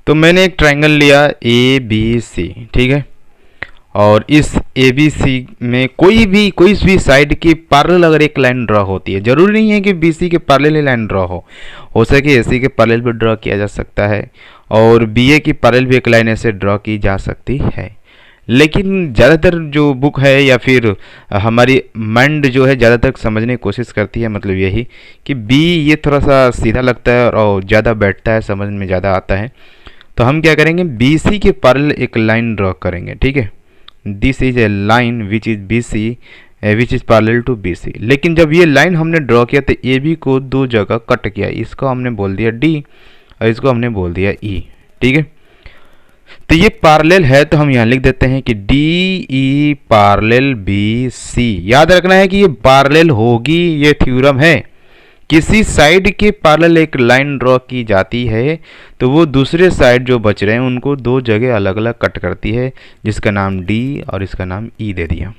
तो मैंने एक ट्रायंगल लिया ए बी सी, ठीक है, और इस ए बी सी में कोई भी साइड की पैरेलल अगर एक लाइन ड्रॉ होती है, जरूरी नहीं है कि बी सी के पैरेलल ही लाइन ड्रॉ हो सके ए सी के पैरेलल भी ड्रॉ किया जा सकता है और बी ए की पैरेलल भी एक लाइन ऐसे ड्रॉ की जा सकती है। लेकिन ज़्यादातर जो बुक है या फिर हमारी माइंड जो है ज़्यादातर समझने की कोशिश करती है, मतलब यही कि बी ये थोड़ा सा सीधा लगता है और ज़्यादा बैठता है, समझ में ज़्यादा आता है। तो हम क्या करेंगे, बी सी के पैरेलल एक लाइन ड्रॉ करेंगे, ठीक है। This is a line which is B C which is parallel to B C. लेकिन जब ये लाइन हमने ड्रॉ किया तो ए बी को दो जगह कट किया, इसको हमने बोल दिया डी और इसको हमने बोल दिया ई, ठीक है। तो ये पैरेलल है तो हम यहाँ लिख देते हैं कि D E parallel B C. याद रखना है कि ये पैरेलल होगी, ये थ्योरम है। किसी साइड के पैरेलल एक लाइन ड्रॉ की जाती है तो वो दूसरे साइड जो बच रहे हैं उनको दो जगह अलग अलग कट करती है, जिसका नाम डी और इसका नाम ई दे दिया।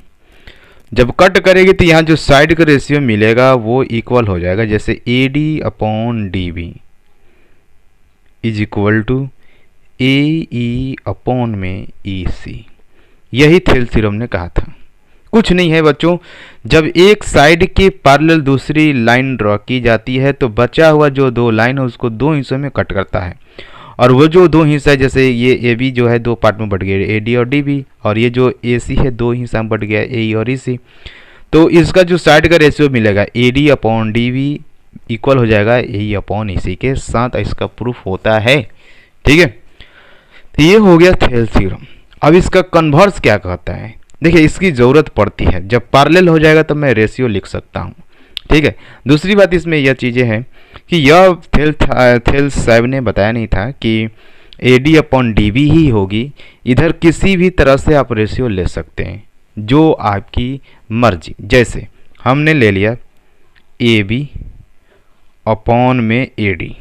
जब कट करेगी तो यहाँ जो साइड का रेशियो मिलेगा वो इक्वल हो जाएगा, जैसे A D upon D B is equal to A E upon में ई सी। यही थेल्स थ्योरम ने कहा था। कुछ नहीं है बच्चों, जब एक साइड के पैरेलल दूसरी लाइन ड्रॉ की जाती है तो बचा हुआ जो दो लाइन है उसको दो हिस्सों में कट करता है, और वो जो दो हिस्सा है, जैसे ये ए बी जो है दो पार्ट में बट गया, ए डी और डी बी, और ये जो ए सी है दो हिस्सा में बट गया, ए ई और ई सी। तो इसका जो साइड का रेशियो मिलेगा A D upon D B equal हो जाएगा ए ई अपॉन ई सी के साथ। इसका प्रूफ होता है, ठीक है। तो ये हो गया थेल्स थ्योरम। अब इसका कन्वर्स क्या कहता है, देखिए इसकी ज़रूरत पड़ती है। जब पैरेलल हो जाएगा तो मैं रेशियो लिख सकता हूँ, ठीक है। दूसरी बात इसमें यह चीज़ें हैं कि यह थेल्स साहब ने बताया नहीं था कि A D upon D B ही होगी। इधर किसी भी तरह से आप रेशियो ले सकते हैं, जो आपकी मर्जी। जैसे हमने ले लिया ए बी अपॉन में ए डी,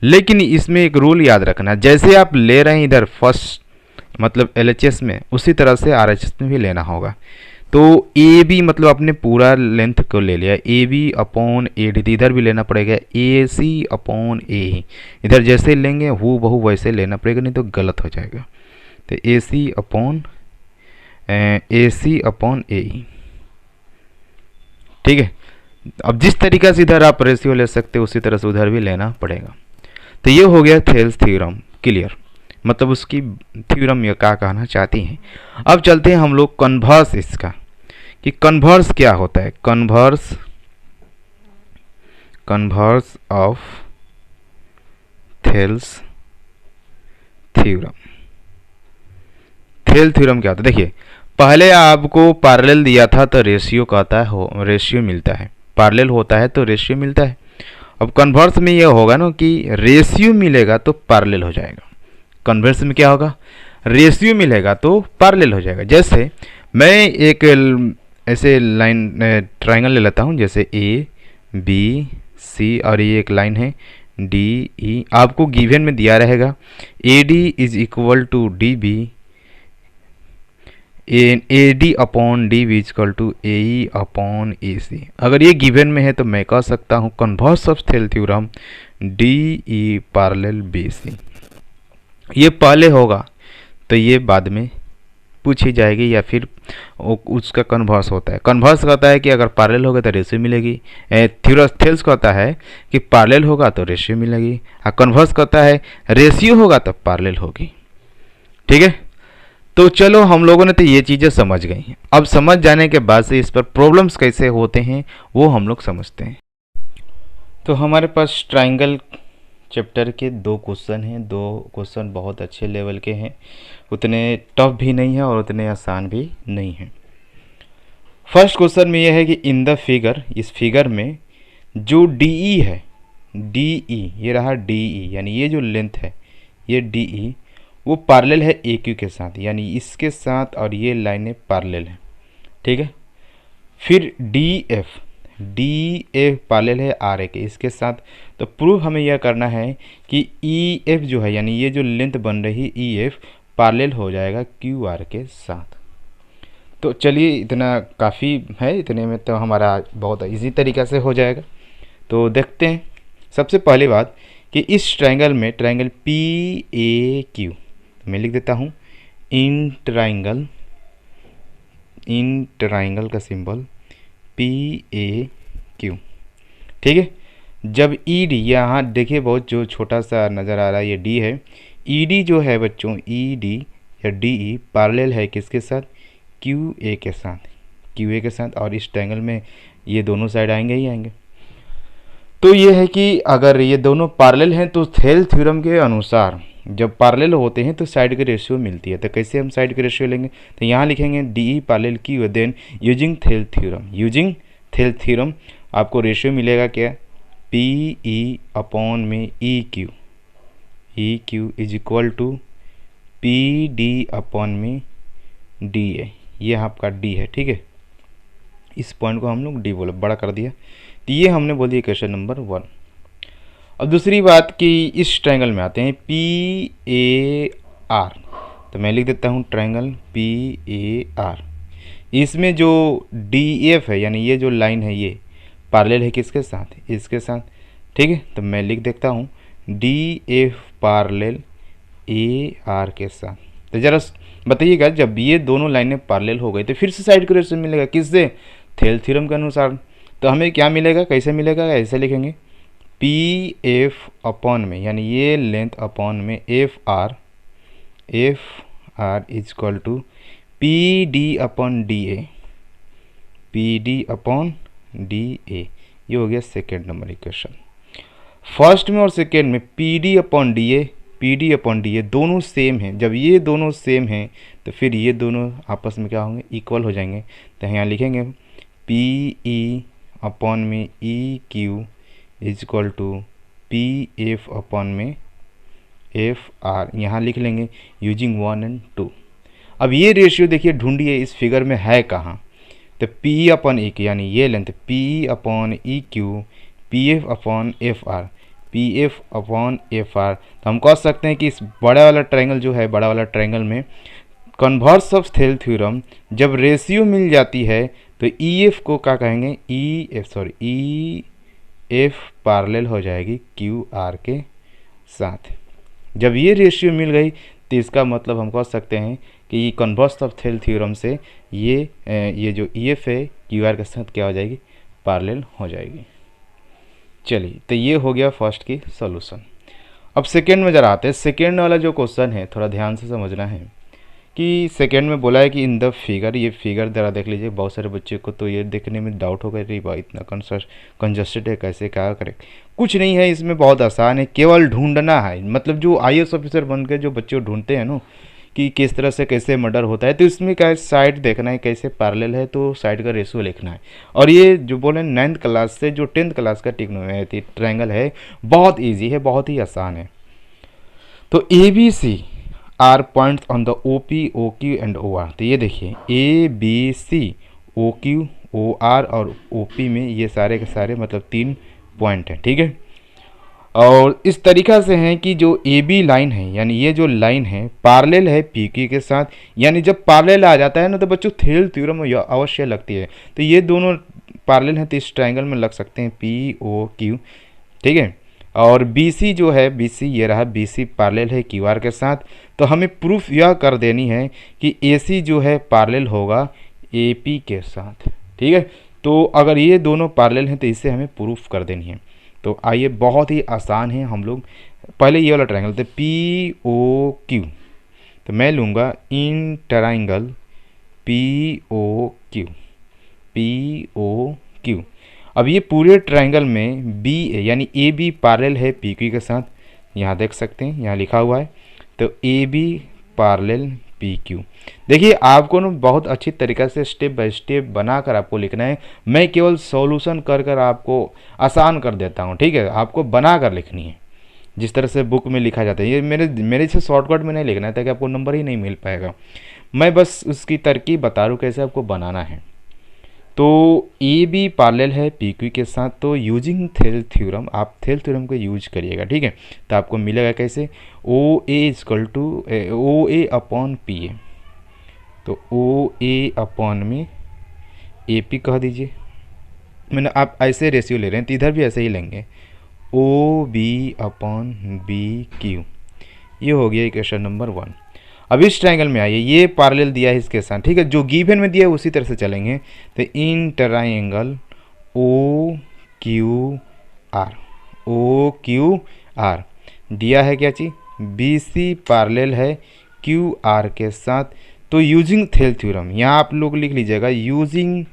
लेकिन इसमें एक रूल याद रखना, जैसे आप ले रहे हैं इधर फर्स्ट मतलब LHS में, उसी तरह से RHS में भी लेना होगा। तो ए बी मतलब अपने पूरा लेंथ को ले लिया, A B upon A D, इधर भी लेना पड़ेगा ए सी अपॉन ए, इधर जैसे लेंगे हु बहु वैसे लेना पड़ेगा, नहीं तो गलत हो जाएगा। तो ए सी अपॉन ए, ठीक है। अब जिस तरीक़े से इधर आप रेशियो ले सकते हो उसी तरह से उधर भी लेना पड़ेगा। तो ये हो गया थेल्स थ्योरम क्लियर, मतलब उसकी थ्योरम ये क्या कहना चाहती हैं। अब चलते हैं हम लोग कन्वर्स इसका, कि कन्वर्स क्या होता है। Converse of Thales theorem. Thales theorem क्या होता है, देखिए पहले आपको पैरेलल दिया था तो रेशियो कहता है, रेशियो मिलता है, पैरेलल होता है तो रेशियो मिलता है। अब कन्वर्स में ये होगा ना कि रेशियो मिलेगा तो पैरेलल हो जाएगा। कन्वर्स में क्या होगा, रेशियो मिलेगा तो पैरेलल हो जाएगा। जैसे मैं एक ऐसे लाइन ट्रायंगल ले लेता हूँ, जैसे ए बी सी और ये एक लाइन है डी ई। आपको गिवन में दिया रहेगा A D is equal to D B, A D upon D B equal to A E upon A C. अगर ये गिवन में है तो मैं कह सकता हूँ converse of Thales theorem D E parallel B C. ये पहले होगा तो ये बाद में पूछी जाएगी, या फिर उसका कन्वर्स होता है। कन्वर्स कहता है कि अगर पैरेलल होगा तो रेशियो मिलेगी, थेल्स कहता है कि पैरेलल होगा तो रेशियो मिलेगी, और कन्वर्स कहता है रेशियो होगा तो पैरेलल होगी, ठीक है। तो चलो हम लोगों ने तो ये चीज़ें समझ गई हैं। अब समझ जाने के बाद से इस पर प्रॉब्लम्स कैसे होते हैं वो हम लोग समझते हैं। तो हमारे पास ट्रायंगल चैप्टर के दो क्वेश्चन हैं। दो क्वेश्चन बहुत अच्छे लेवल के हैं, उतने टफ भी नहीं है और उतने आसान भी नहीं हैं। फर्स्ट क्वेश्चन में यह है कि इन द फिगर, इस फिगर में जो डी ई है, डी ई ये रहा डी ई, यानी ये जो लेंथ है ये डी ई, वो पैरेलल है ए क्यू के साथ, यानी इसके साथ और ये लाइनें पैरेलल हैं, ठीक है। फिर डी एफ पैरेलल है आर ए के, इसके साथ। तो प्रूफ हमें यह करना है कि ई एफ जो है, यानी ये जो लेंथ बन रही ई एफ पैरेलल हो जाएगा क्यू आर के साथ। तो चलिए इतना काफ़ी है, इतने में तो हमारा बहुत इजी तरीक़ा से हो जाएगा। तो देखते हैं। सबसे पहली बात कि इस ट्रायंगल में ट्रायंगल पी ए क्यू, मैं लिख देता हूँ इन ट्रायंगल का सिंबल पी ए क्यू, ठीक है। जब ई डी, यहाँ देखिए बहुत जो छोटा सा नज़र आ रहा है ये डी है, ई डी जो है बच्चों, ई डी या डी ई पैरेलल है किसके साथ, क्यू ए के साथ, क्यू ए के साथ, और इस ट्रायंगल में ये दोनों साइड आएंगे ही आएंगे। तो ये है कि अगर ये दोनों पैरेलल हैं तो थेल थ्योरम के अनुसार जब पैरेलल होते हैं तो साइड की रेशियो मिलती है। तो कैसे हम साइड की रेशियो लेंगे, तो यहाँ लिखेंगे D E parallel Q, then using Thales theorem आपको रेशियो मिलेगा क्या, पी ई अपॉन में E Q is equal to P D upon में डी ए, ये आपका डी है, ठीक है। इस पॉइंट को हम लोग डी बोले, बड़ा कर दिया। तो ये हमने बोल दिया क्वेश्चन नंबर 1। अब दूसरी बात कि इस ट्रायंगल में आते हैं पी ए आर, तो मैं लिख देता हूँ ट्रायंगल पी ए आर। इसमें जो डी एफ है यानी ये जो लाइन है ये पैरेलल है किसके साथ, इसके साथ, ठीक है। तो मैं लिख देता हूँ D F parallel A R के साथ। तो ज़रा बताइएगा जब ये दोनों लाइनें पैरेलल हो गई तो फिर से साइड का रेशियो मिलेगा किससे, थेल थ्योरम के अनुसार। तो हमें क्या मिलेगा, कैसे मिलेगा, ऐसे लिखेंगे पी एफ अपॉन में यानी ये लेंथ अपॉन में F R is equal to P D upon D A, P D upon D A. ये हो गया सेकेंड नंबर इक्वेशन। फर्स्ट में और सेकेंड में पी डी अपॉन डी ए दोनों सेम हैं। जब ये दोनों सेम हैं तो फिर ये दोनों आपस में क्या होंगे, इक्वल हो जाएंगे। तो यहाँ लिखेंगे पी ई अपॉन में E Q is equal to P F upon में एफ आर, यहाँ लिख लेंगे यूजिंग 1 और 2। अब ये रेशियो देखिए ढूंढिए इस फिगर में है कहाँ, तो पी अपॉन ई क्यू यानी ये length P upon E Q, P F upon F R, P F upon F R. तो हम कह सकते हैं कि इस बड़ा वाला ट्रायंगल जो है, बड़ा वाला ट्रायंगल में कन्वर्स ऑफ थेल थ्योरम जब रेशियो मिल जाती है तो ई एफ को क्या कहेंगे, ई एफ पैरेलल हो जाएगी क्यू आर के साथ। जब ये रेशियो मिल गई तो इसका मतलब हम कह सकते हैं कि कन्वर्स ऑफ थेल थ्योरम से ये जो ई एफ है क्यू आर के साथ क्या हो जाएगी, पैरेलल हो जाएगी। चलिए, तो ये हो गया फर्स्ट की सॉल्यूशन। अब सेकेंड में जरा आते हैं। सेकेंड वाला जो क्वेश्चन है थोड़ा ध्यान से समझना है कि सेकेंड में बोला है कि इन द फिगर, ये फिगर जरा देख लीजिए। बहुत सारे बच्चे को तो ये देखने में डाउट होगा, अरे भाई इतना कंजस्टेड है, कैसे क्या करें। कुछ नहीं है इसमें, बहुत आसान है, केवल ढूंढना है। मतलब जो IAS ऑफिसर बन के जो बच्चे ढूंढते हैं ना कि किस तरह से कैसे मर्डर होता है, तो इसमें क्या साइड देखना है कैसे पैरेलल है, तो साइड का रेशियो लिखना है। और ये जो बोले 9th क्लास से जो 10th क्लास का ट्रिग्नोमेट्री ट्रायंगल है, बहुत ईजी है, बहुत ही आसान है। तो ABC are points on the OP, OQ and OR। तो ये देखिए ABC, OQ, OR और OP में ये सारे के सारे मतलब 3 पॉइंट हैं, ठीक है। और इस तरीक़ा से हैं कि जो AB लाइन है यानी ये जो लाइन है पैरेलल है PQ के साथ। यानी जब पैरेलल आ जाता है ना तो बच्चों थेल थ्योरम अवश्य लगती है। तो ये दोनों पैरेलल हैं तो इस ट्रायंगल में लग सकते हैं POQ, ठीक है। और BC जो है, BC ये रहा, BC पैरेलल है QR के साथ। तो हमें प्रूफ यह कर देनी है कि AC जो है पैरेलल होगा AP के साथ, ठीक है। तो अगर ये दोनों पैरेलल हैं तो इसे हमें प्रूफ कर देनी है। तो आइए, बहुत ही आसान है। हम लोग पहले ये वाला ट्रायंगल थे POQ, तो मैं लूँगा इन ट्रायंगल POQ। अब ये पूरे ट्रायंगल में BA यानी AB पैरेलल है PQ के साथ, यहाँ देख सकते हैं, यहाँ लिखा हुआ है। तो AB पैरेलल PQ। देखिए आपको ना बहुत अच्छी तरीक़े से स्टेप बाय स्टेप बनाकर आपको लिखना है। मैं केवल सॉल्यूशन कर कर आपको आसान कर देता हूँ, ठीक है। आपको बना कर लिखनी है जिस तरह से बुक में लिखा जाता है। ये मेरे से शॉर्टकट में नहीं लिखना है ताकि आपको नंबर ही नहीं मिल पाएगा। मैं बस उसकी तरकीब बता रहा हूँ कैसे आपको बनाना है। तो AB पैरेलल है PQ के साथ, तो यूजिंग थेल थ्योरम, आप थेल थ्योरम को यूज करिएगा, ठीक है। तो आपको मिलेगा कैसे, OA अपॉन PA। तो OA अपॉन में AP कह दीजिए। मैंने आप ऐसे रेशियो ले रहे हैं तो इधर भी ऐसे ही लेंगे, O B upon B Q. ये हो गया इक्वेशन नंबर 1। अब इस ट्रायंगल में आइए, ये पैरेलल दिया है इसके साथ, ठीक है, जो गिवन में दिया है उसी तरह से चलेंगे। तो in triangle O Q R, O Q R दिया है क्या चीज़, बी सी पैरेलल है क्यू आर के साथ। तो यूजिंग थेल थ्योरम, यहाँ आप लोग लिख लीजिएगा यूजिंग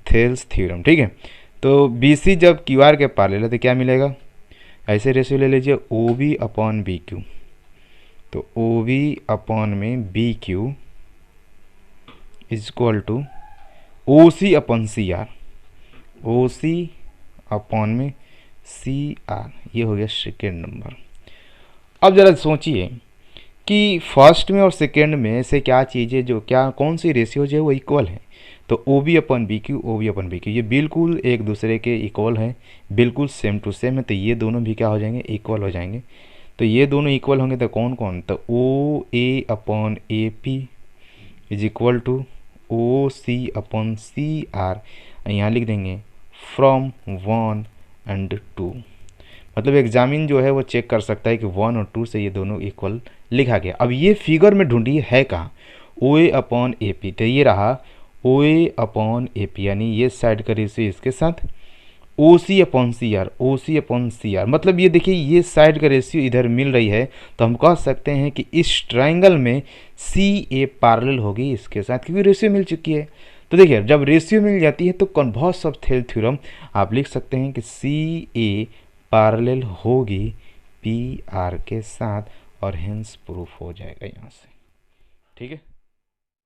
थेल्स थ्योरम, ठीक है। तो बी सी जब क्यू आर के पैरेलल है तो क्या मिलेगा, ऐसे रेशियो ले लीजिए O B upon B Q. तो ओ बी अपॉन में B Q is equal to O C upon C R, O C upon में सी आर। ये हो गया सेकेंड नंबर। अब ज़रा सोचिए कि फर्स्ट में और सेकेंड में से क्या चीज़ें जो क्या कौन सी रेशियो जो है वो इक्वल है। तो ओ बी अपन बी क्यू, ओ बी अपन बी क्यू ये बिल्कुल एक दूसरे के इक्वल है, बिल्कुल सेम टू सेम है। तो ये दोनों भी क्या हो जाएंगे, इक्वल हो जाएंगे। तो ये दोनों इक्वल होंगे तो कौन कौन, तो O A upon A P is equal to O C upon C R. यहाँ लिख देंगे फ्रॉम 1 एंड 2। मतलब एग्जामिन जो है वो चेक कर सकता है कि 1 और 2 से ये दोनों इक्वल लिखा गया। अब ये फिगर में ढूंढिए है कहाँ, ओ ए अपॉन ए पी। तो ये रहा ओ ए अपॉन ए पी, यानी ये साइड का रेशियो इसके साथ ओ C upon C R, O C upon C are. मतलब ये देखिए ये साइड का रेशियो इधर मिल रही है, तो हम कह सकते हैं कि इस ट्राइंगल में सी ए पैरेलल होगी इसके साथ, क्योंकि रेशियो मिल चुकी है। तो देखिए जब रेशियो मिल जाती है तो कन्वर्स ऑफ थेल थ्योरम आप लिख सकते हैं कि सी ए पैरेलल होगी पी आर के साथ, और हेंस प्रूफ हो जाएगा यहाँ से, ठीक है।